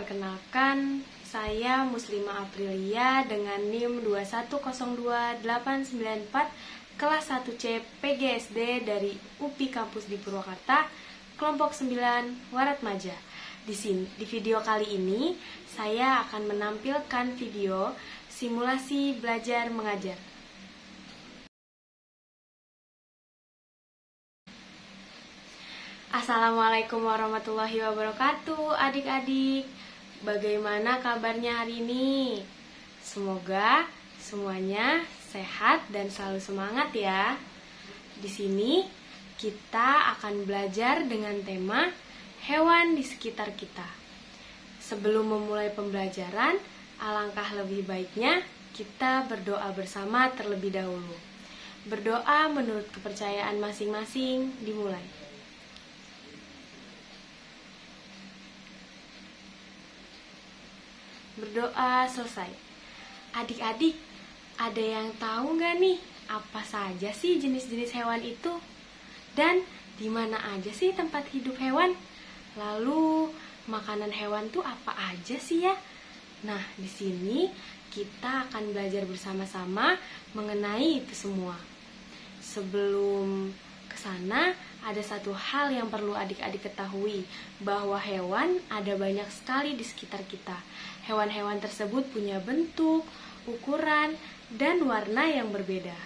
Perkenalkan, saya Muslimah Aprilia dengan NIM 2102894 kelas 1C PGSD dari UPI Kampus di Purwakarta, kelompok 9 Waratmaja. Di video kali ini, saya akan menampilkan video simulasi belajar mengajar. Assalamualaikum warahmatullahi wabarakatuh, adik-adik. Bagaimana kabarnya hari ini? Semoga semuanya sehat dan selalu semangat ya. Di sini kita akan belajar dengan tema hewan di sekitar kita. Sebelum memulai pembelajaran, alangkah lebih baiknya kita berdoa bersama terlebih dahulu. Berdoa menurut kepercayaan masing-masing dimulai. Berdoa selesai. Adik-adik, ada yang tahu nggak nih apa saja sih jenis-jenis hewan itu? Dan di mana aja sih tempat hidup hewan? Lalu makanan hewan tuh apa aja sih ya? Nah, di sini kita akan belajar bersama-sama mengenai itu semua. Sebelum ke sana, ada satu hal yang perlu adik-adik ketahui, bahwa hewan ada banyak sekali di sekitar kita. Hewan-hewan tersebut punya bentuk, ukuran, dan warna yang berbeda.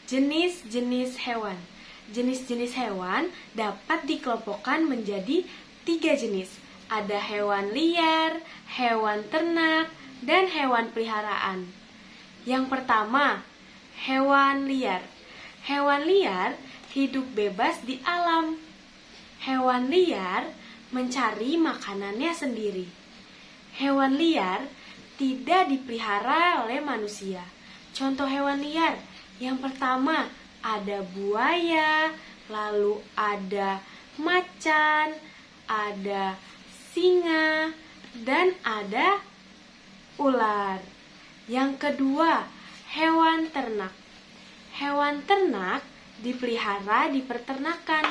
Jenis-jenis hewan. Jenis-jenis hewan dapat dikelompokkan menjadi 3 jenis. Ada hewan liar, hewan ternak, dan hewan peliharaan. Yang pertama, hewan liar. Hewan liar hidup bebas di alam. Hewan liar mencari makanannya sendiri. Hewan liar tidak dipelihara oleh manusia. Contoh hewan liar, yang pertama ada buaya, lalu ada macan, ada singa, dan ada ular. Yang kedua, hewan ternak. Hewan ternak dipelihara di peternakan.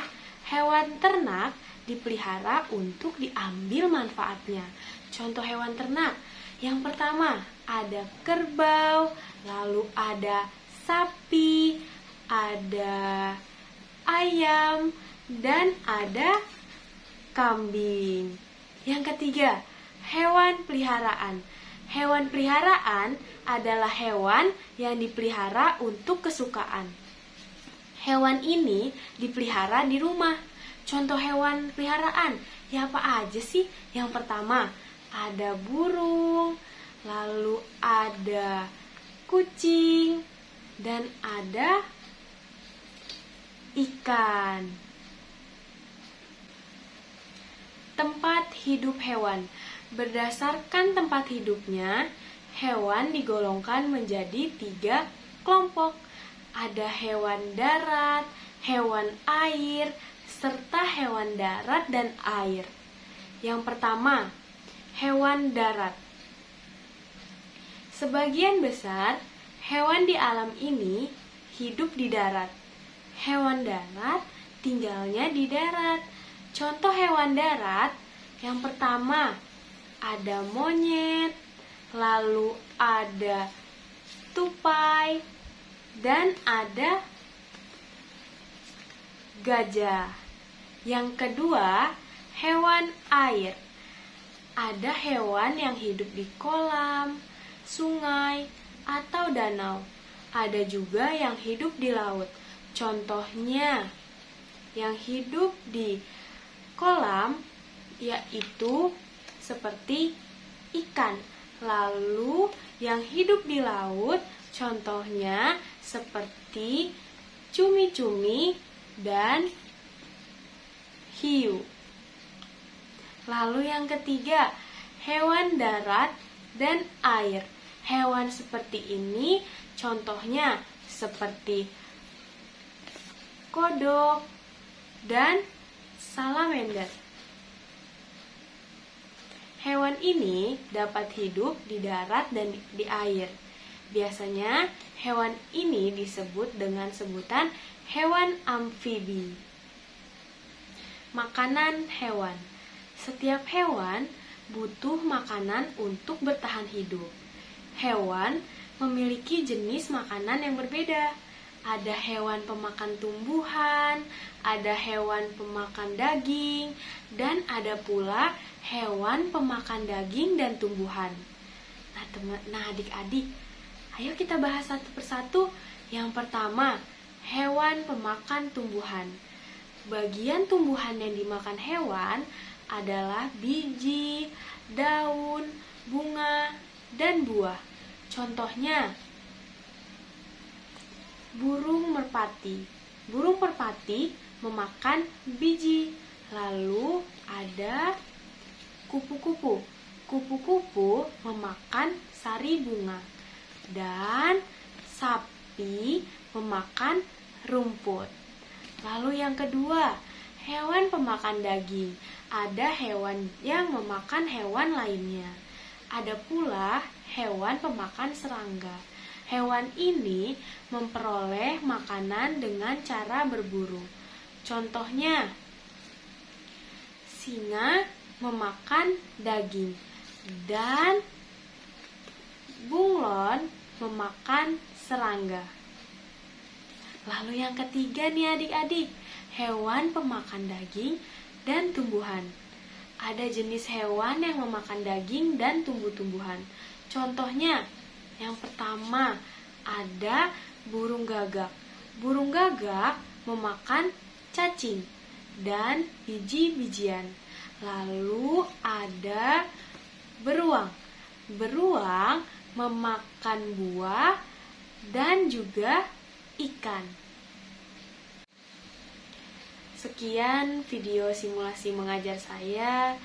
Hewan ternak dipelihara untuk diambil manfaatnya. Contoh hewan ternak, yang pertama ada kerbau, lalu ada sapi, ada ayam, dan ada kambing. Yang ketiga, hewan peliharaan. Hewan peliharaan adalah hewan yang dipelihara untuk kesukaan. Hewan ini dipelihara di rumah. Contoh hewan peliharaan, ya apa aja sih? Yang pertama, ada burung, lalu ada kucing, dan ada ikan. Tempat hidup hewan. Berdasarkan tempat hidupnya, hewan digolongkan menjadi 3 kelompok. Ada hewan darat, hewan air, serta hewan darat dan air. Yang pertama, hewan darat. Sebagian besar hewan di alam ini hidup di darat. Hewan darat tinggalnya di darat. Contoh hewan darat, yang pertama ada monyet, lalu ada tupai, dan ada gajah. Yang kedua, hewan air. Ada hewan yang hidup di kolam, sungai, atau danau. Ada juga yang hidup di laut. Contohnya, yang hidup di kolam yaitu seperti ikan. Lalu yang hidup di laut contohnya seperti cumi-cumi dan hiu. Lalu yang ketiga, hewan darat dan air. Hewan seperti ini contohnya seperti kodok dan salamander. Hewan ini dapat hidup di darat dan di air. Biasanya hewan ini disebut dengan sebutan hewan amfibi. Makanan hewan. Setiap hewan butuh makanan untuk bertahan hidup. Hewan memiliki jenis makanan yang berbeda. Ada hewan pemakan tumbuhan, ada hewan pemakan daging, dan ada pula hewan pemakan daging dan tumbuhan. Nah, adik-adik, ayo kita bahas satu persatu. Yang pertama, hewan pemakan tumbuhan. Bagian tumbuhan yang dimakan hewan adalah biji, daun, bunga, dan buah. Contohnya, burung merpati. Burung merpati memakan biji. Lalu ada kupu-kupu. Kupu-kupu memakan sari bunga. Dan sapi memakan rumput. Lalu yang kedua, hewan pemakan daging. Ada hewan yang memakan hewan lainnya. Ada pula hewan pemakan serangga. Hewan ini memperoleh makanan dengan cara berburu. Contohnya, singa memakan daging dan bunglon memakan serangga. Lalu yang ketiga nih adik-adik, hewan pemakan daging dan tumbuhan. Ada jenis hewan yang memakan daging dan tumbuh-tumbuhan. Contohnya, yang pertama ada burung gagak. Burung gagak memakan cacing dan biji-bijian. Lalu ada beruang. Beruang memakan buah dan juga ikan. Sekian video simulasi mengajar saya.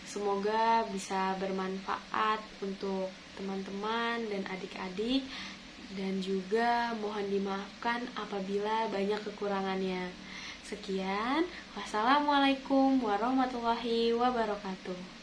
Semoga bisa bermanfaat untuk teman-teman dan adik-adik, dan juga mohon dimaafkan apabila banyak kekurangannya. Sekian, wassalamualaikum warahmatullahi wabarakatuh.